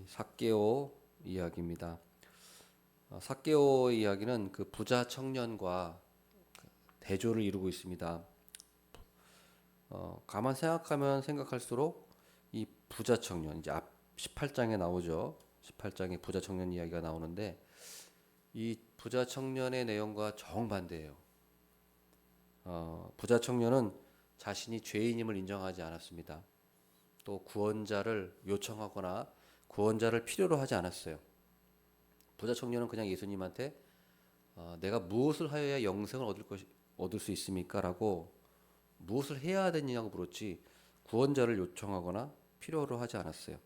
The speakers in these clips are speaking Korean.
삭개오 이야기입니다. 삭개오 이야기는 그 부자 청년과 대조를 이루고 있습니다. 가만 생각하면 생각할수록 이 부자 청년, 이제 앞 18장에 나오죠. 18장에 부자 청년 이야기가 나오는데 이 부자 청년의 내용과 정반대예요. 부자 청년은 자신이 죄인임을 인정하지 않았습니다. 또 구원자를 요청하거나 구원자를 필요로 하지 않았어요. 부자 청년은 그냥 예수님한테 내가 무엇을 하여야 영생을 얻을 수 있습니까? 라고 무엇을 해야 되느냐고 물었지 구원자를 요청하거나 필요로 하지 않았어요.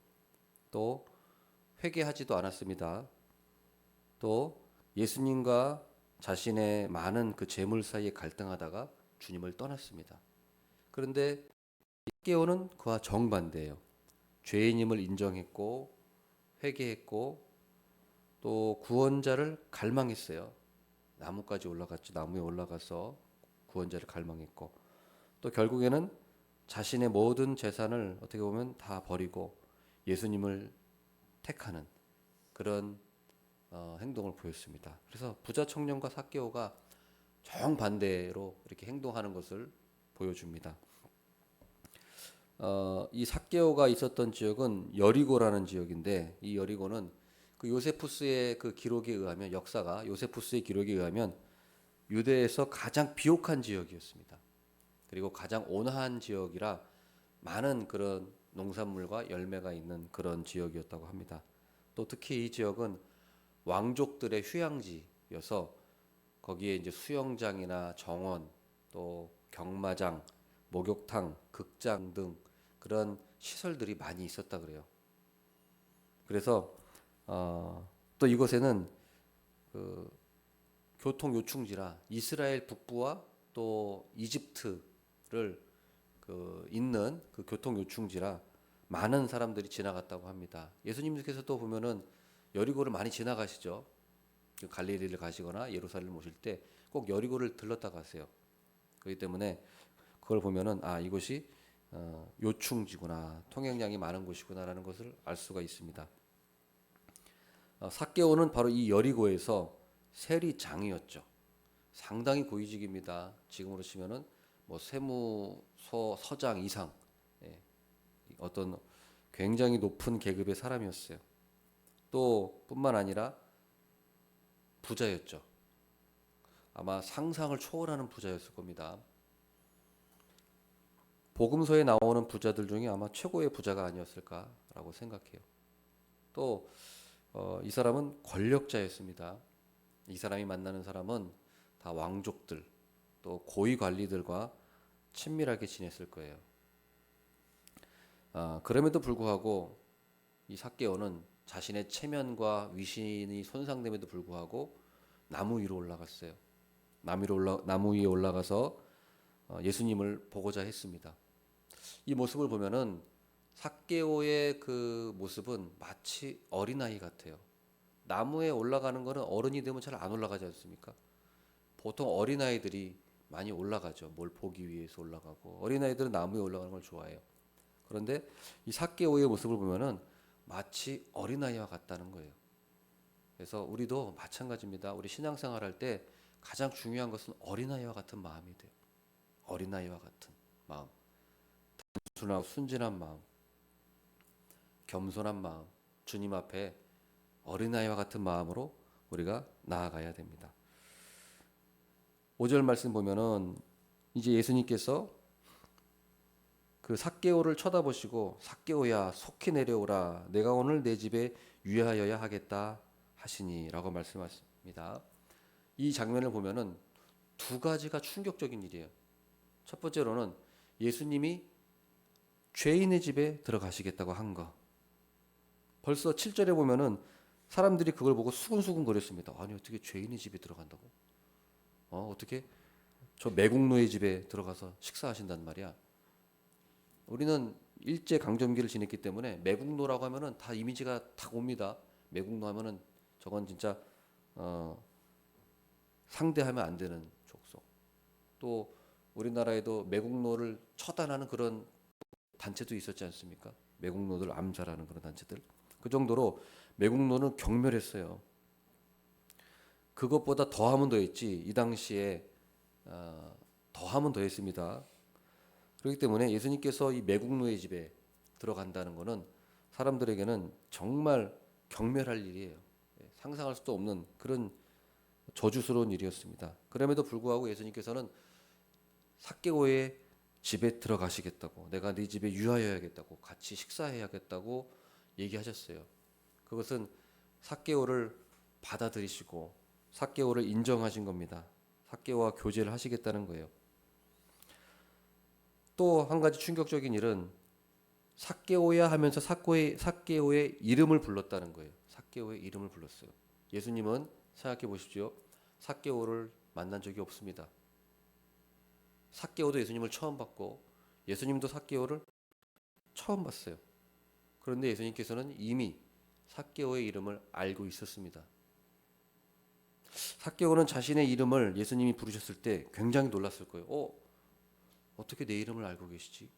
또 회개하지도 않았습니다. 또 예수님과 자신의 많은 그 재물 사이에 갈등하다가 주님을 떠났습니다. 그런데 삭개오는 그와 정반대예요. 죄인임을 인정했고 회개했고 또 구원자를 갈망했어요. 나무까지 올라갔죠. 나무에 올라가서 구원자를 갈망했고 또 결국에는 자신의 모든 재산을 어떻게 보면 다 버리고 예수님을 택하는 그런 행동을 보였습니다. 그래서 부자 청년과 삭개오가 정반대로 이렇게 행동하는 것을 보여줍니다. 이 삭개오가 있었던 지역은 여리고라는 지역인데 이 여리고는 그 요세푸스의 그 기록에 의하면 역사가 요세푸스의 기록에 의하면 유대에서 가장 비옥한 지역이었습니다. 그리고 가장 온화한 지역이라 많은 그런 농산물과 열매가 있는 그런 지역이었다고 합니다. 또 특히 이 지역은 왕족들의 휴양지여서 거기에 이제 수영장이나 정원, 또 경마장, 목욕탕, 극장 등 그런 시설들이 많이 있었다 그래요. 그래서 또 이곳에는 그 교통 요충지라 이스라엘 북부와 또 이집트를 잇는 그 교통 요충지라 많은 사람들이 지나갔다고 합니다. 예수님께서도 보면은 여리고를 많이 지나가시죠. 갈릴리를 가시거나 예루살렘 오실 때 꼭 여리고를 들렀다 가세요. 그렇기 때문에 그걸 보면은 이곳이 요충지구나, 통행량이 많은 곳이구나라는 것을 알 수가 있습니다. 삭개오는 바로 이 여리고에서 세리장이었죠. 상당히 고위직입니다. 지금으로 치면은 뭐 세무서장 이상, 예, 어떤 굉장히 높은 계급의 사람이었어요. 또 뿐만 아니라 부자였죠. 아마 상상을 초월하는 부자였을 겁니다. 복음서에 나오는 부자들 중에 아마 최고의 부자가 아니었을까라고 생각해요. 또 이 사람은 권력자였습니다. 이 사람이 만나는 사람은 다 왕족들, 또 고위 관리들과 친밀하게 지냈을 거예요. 그럼에도 불구하고 이 삭개오는 자신의 체면과 위신이 손상됨에도 불구하고 나무 위로 올라갔어요. 나무 위에 올라가서 예수님을 보고자 했습니다. 이 모습을 보면은 삭개오의 그 모습은 마치 어린아이 같아요. 나무에 올라가는 거는 어른이 되면 잘 안 올라가지 않습니까? 보통 어린아이들이 많이 올라가죠. 뭘 보기 위해서 올라가고. 어린아이들은 나무에 올라가는 걸 좋아해요. 그런데 이 삭개오의 모습을 보면은 마치 어린아이와 같다는 거예요. 그래서 우리도 마찬가지입니다. 우리 신앙생활 할 때 가장 중요한 것은 어린아이와 같은 마음이 돼요. 어린아이와 같은 마음. 단순하고 순진한 마음. 겸손한 마음. 주님 앞에 어린아이와 같은 마음으로 우리가 나아가야 됩니다. 5절 말씀 보면은 이제 예수님께서 그 삭개오를 쳐다보시고 삭개오야 속히 내려오라 내가 오늘 내 집에 유하여야 하겠다 하시니라고 말씀하십니다. 이 장면을 보면은 두 가지가 충격적인 일이에요. 첫 번째로는 예수님이 죄인의 집에 들어가시겠다고 한 거. 벌써 7절에 보면은 사람들이 그걸 보고 수근수근 거렸습니다. 아니 어떻게 죄인의 집에 들어간다고? 어떻게 저 매국노의 집에 들어가서 식사하신단 말이야. 우리는 일제 강점기를 지냈기 때문에 매국노라고 하면은 다 이미지가 딱 옵니다. 매국노 하면은 저건 진짜 상대하면 안 되는 족속. 또 우리나라에도 매국노를 처단하는 그런 단체도 있었지 않습니까? 매국노들 암살하는 그런 단체들. 그 정도로 매국노는 경멸했어요. 그것보다 더하면 더했지 이 당시에 더하면 더했습니다. 그렇기 때문에 예수님께서 이 매국노의 집에 들어간다는 것은 사람들에게는 정말 경멸할 일이에요. 상상할 수도 없는 그런 저주스러운 일이었습니다. 그럼에도 불구하고 예수님께서는 삭개오의 집에 들어가시겠다고, 내가 네 집에 유하여야겠다고, 같이 식사해야겠다고 얘기하셨어요. 그것은 삭개오를 받아들이시고 삭개오를 인정하신 겁니다. 삭개오와 교제를 하시겠다는 거예요. 또 한 가지 충격적인 일은 삭개오야 하면서 삭개오의 이름을 불렀다는 거예요. 삭개오의 이름을 불렀어요. 예수님은 생각해 보십시오. 삭개오를 만난 적이 없습니다. 삭개오도 예수님을 처음 봤고 예수님도 삭개오를 처음 봤어요. 그런데 예수님께서는 이미 삭개오의 이름을 알고 있었습니다. 삭개오는 자신의 이름을 예수님이 부르셨을 때 굉장히 놀랐을 거예요. 어떻게 내 이름을 알고 계시지?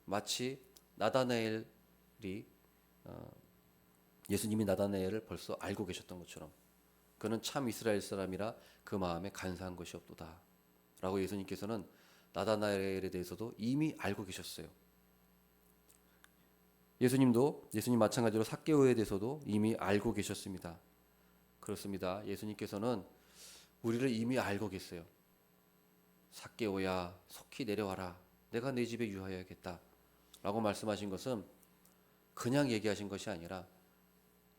마치 나다나엘이 예수님이 나다나엘을 벌써 알고 계셨던 것처럼 그는 참 이스라엘 사람이라 그 마음에 간사한 것이 없도다 라고 예수님께서는 나다나엘에 대해서도 이미 알고 계셨어요. 예수님 마찬가지로 삭개오에 대해서도 이미 알고 계셨습니다. 그렇습니다. 예수님께서는 우리를 이미 알고 계세요. 삭개오야 속히 내려와라. 내가 내 집에 유하여야겠다 라고 말씀하신 것은 그냥 얘기하신 것이 아니라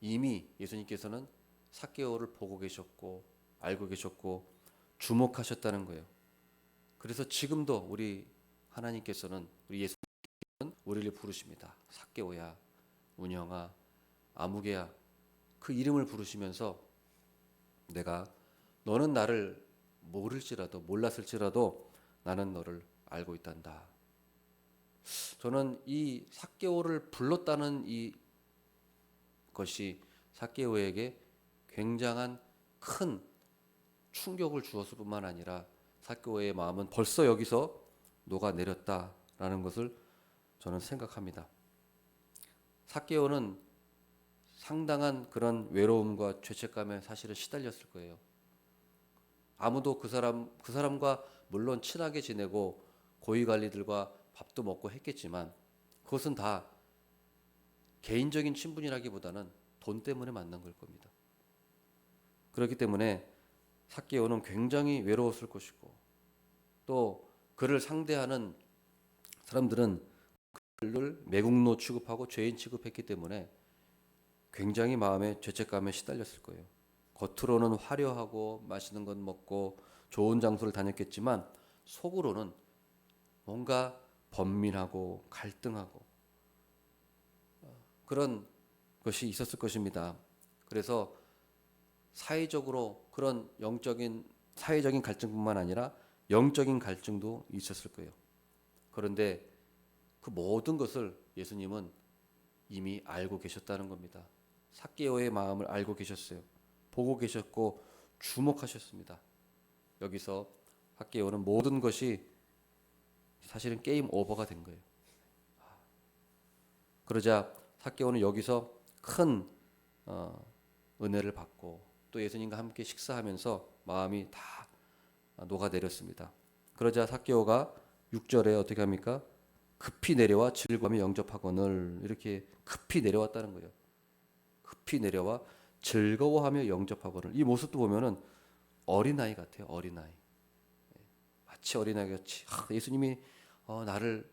이미 예수님께서는 삭개오를 보고 계셨고 알고 계셨고 주목하셨다는 거예요. 그래서 지금도 우리 하나님께서는 우리 예수님은 우리를 부르십니다. 삭개오야, 운영아, 아무개야 그 이름을 부르시면서 내가 너는 나를 모를지라도 몰랐을지라도 나는 너를 알고 있단다. 저는 이 삭개오를 불렀다는 이 것이 삭개오에게 굉장한 큰 충격을 주었을 뿐만 아니라 삭개오의 마음은 벌써 여기서 녹아내렸다라는 것을 저는 생각합니다. 삭개오는 상당한 그런 외로움과 죄책감에 사실은 시달렸을 거예요. 아무도 그 사람과 물론 친하게 지내고 고위관리들과 밥도 먹고 했겠지만 그것은 다 개인적인 친분이라기보다는 돈 때문에 만난 걸 겁니다. 그렇기 때문에 삭개오는 굉장히 외로웠을 것이고 또 그를 상대하는 사람들은 그를 매국노 취급하고 죄인 취급했기 때문에 굉장히 마음에 죄책감에 시달렸을 거예요. 겉으로는 화려하고 맛있는 것 먹고 좋은 장소를 다녔겠지만 속으로는 뭔가 번민하고 갈등하고 그런 것이 있었을 것입니다. 그래서 사회적으로 그런 사회적인 갈등뿐만 아니라 영적인 갈등도 있었을 거예요. 그런데 그 모든 것을 예수님은 이미 알고 계셨다는 겁니다. 삭개오의 마음을 알고 계셨어요. 보고 계셨고 주목하셨습니다. 여기서 삭개오는 모든 것이 사실은 게임 오버가 된 거예요. 그러자 삭개오는 여기서 큰 은혜를 받고 또 예수님과 함께 식사하면서 마음이 다 녹아내렸습니다. 그러자 삭개오가 6절에 어떻게 합니까? 급히 내려와 즐거움에 영접하거늘 이렇게 급히 내려왔다는 거예요. 급히 내려와 즐거워하며 영접하거늘 이 모습도 보면은 어린아이 같아요. 어린아이. 마치 어린아이같이 예수님이 나를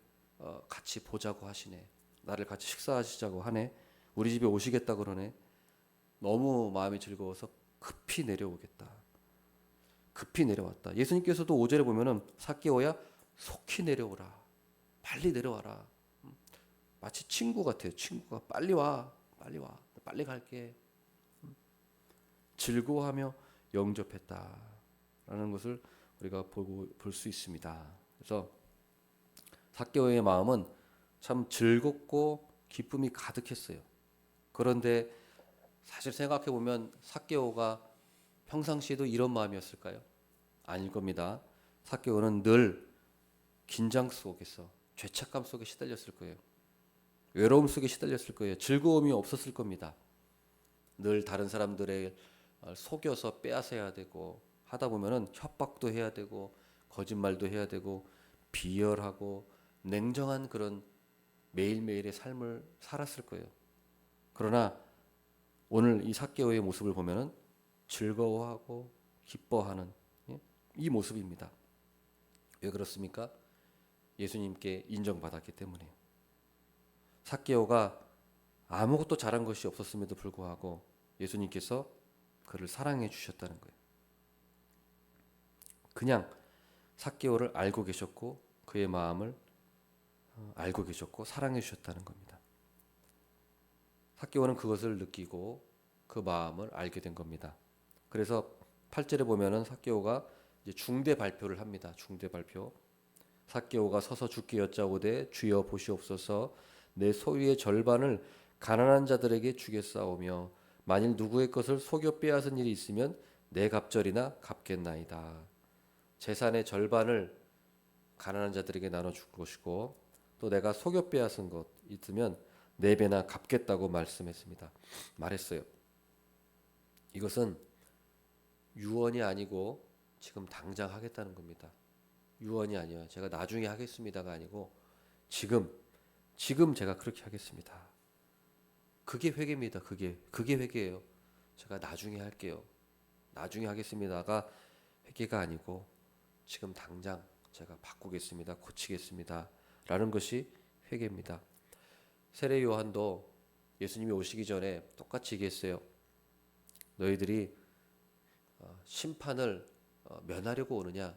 같이 보자고 하시네. 나를 같이 식사하시자고 하네. 우리 집에 오시겠다 그러네. 너무 마음이 즐거워서 급히 내려오겠다. 급히 내려왔다. 예수님께서도 5절에 보면은 삭개오야 속히 내려오라. 빨리 내려와라. 마치 친구 같아요. 친구가 빨리 와. 빨리 와. 빨리 갈게. 즐거워하며 영접했다라는 것을 우리가 볼 수 있습니다. 그래서 삭개오의 마음은 참 즐겁고 기쁨이 가득했어요. 그런데 사실 생각해 보면 삭개오가 평상시에도 이런 마음이었을까요? 아닐 겁니다. 삭개오는 늘 긴장 속에서 죄책감 속에 시달렸을 거예요. 외로움 속에 시달렸을 거예요. 즐거움이 없었을 겁니다. 늘 다른 사람들의 속여서 빼앗아야 되고 하다 보면은 협박도 해야 되고 거짓말도 해야 되고 비열하고 냉정한 그런 매일매일의 삶을 살았을 거예요. 그러나 오늘 이 삭개오의 모습을 보면은 즐거워하고 기뻐하는, 예? 이 모습입니다. 왜 그렇습니까? 예수님께 인정받았기 때문이에요. 삭개오가 아무것도 잘한 것이 없었음에도 불구하고 예수님께서 그를 사랑해 주셨다는 거예요. 그냥 삭개오를 알고 계셨고 그의 마음을 알고 계셨고 사랑해 주셨다는 겁니다. 삭개오는 그것을 느끼고 그 마음을 알게 된 겁니다. 그래서 8절에 보면은 삭개오가 이제 중대 발표를 합니다. 중대 발표. 삭개오가 서서 주께 여짜오되 주여 보시옵소서 내 소유의 절반을 가난한 자들에게 주겠사오며 만일 누구의 것을 속여 빼앗은 일이 있으면 내 갑절이나 갚겠나이다. 재산의 절반을 가난한 자들에게 나눠 줄 것이고 또 내가 속여 빼앗은 것 있으면 네 배나 갚겠다고 말했어요. 이것은 유언이 아니고 지금 당장 하겠다는 겁니다. 유언이 아니에요. 제가 나중에 하겠습니다가 아니고 지금 제가 그렇게 하겠습니다. 그게 회개입니다. 그게 회개예요. 제가 나중에 할게요. 나중에 하겠습니다가 회개가 아니고 지금 당장 제가 바꾸겠습니다. 고치겠습니다. 라는 것이 회개입니다. 세례 요한도 예수님이 오시기 전에 똑같이 얘기했어요. 너희들이 심판을 면하려고 오느냐?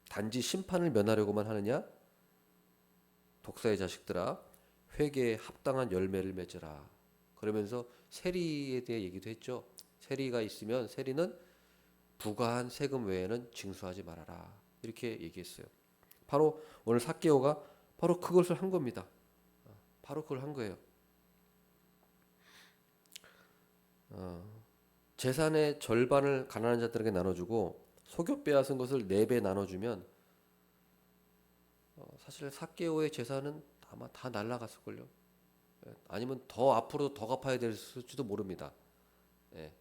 단지 심판을 면하려고만 하느냐? 독사의 자식들아, 회개에 합당한 열매를 맺으라. 그러면서 세리에 대해 얘기도 했죠. 세리가 있으면 세리는 부과한 세금 외에는 징수하지 말아라. 이렇게 얘기했어요. 바로 오늘 삭개오가 바로 그것을 한 겁니다. 바로 그걸 한 거예요. 재산의 절반을 가난한 자들에게 나눠주고 속여 빼앗은 것을 4배 나눠주면 사실 삭개오의 재산은 아마 다 날라갔을걸요. 아니면 더 앞으로 더 갚아야 될지도 모릅니다. 예.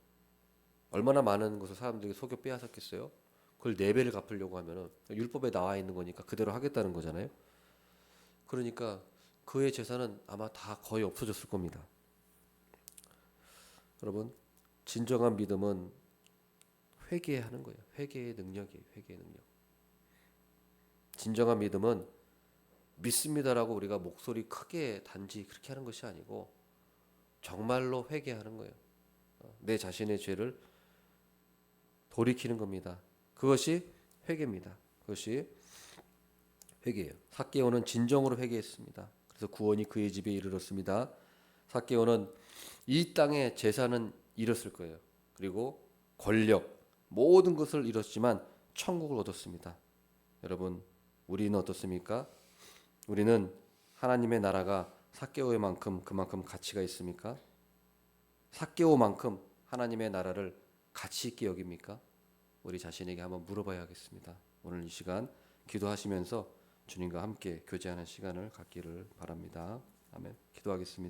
얼마나 많은 것을 사람들이 속여 빼앗았겠어요. 그걸 4배를 갚으려고 하면은 율법에 나와 있는 거니까 그대로 하겠다는 거잖아요. 그러니까 그의 재산은 아마 다 거의 없어졌을 겁니다. 여러분, 진정한 믿음은 회개하는 거예요. 회개의 능력이에요. 회개의 능력. 진정한 믿음은 믿습니다라고 우리가 목소리 크게 단지 그렇게 하는 것이 아니고 정말로 회개하는 거예요. 내 자신의 죄를 돌이키는 겁니다. 그것이 회개입니다. 그것이 회개예요. 삭개오는 진정으로 회개했습니다. 그래서 구원이 그의 집에 이르렀습니다. 삭개오는 이 땅의 재산은 잃었을 거예요. 그리고 권력, 모든 것을 잃었지만 천국을 얻었습니다. 여러분, 우리는 어떻습니까? 우리는 하나님의 나라가 삭개오만큼 그만큼 가치가 있습니까? 삭개오만큼 하나님의 나라를 가치 있게 여깁니까? 우리 자신에게 한번 물어봐야겠습니다. 오늘 이 시간 기도하시면서 주님과 함께 교제하는 시간을 갖기를 바랍니다. 아멘. 기도하겠습니다.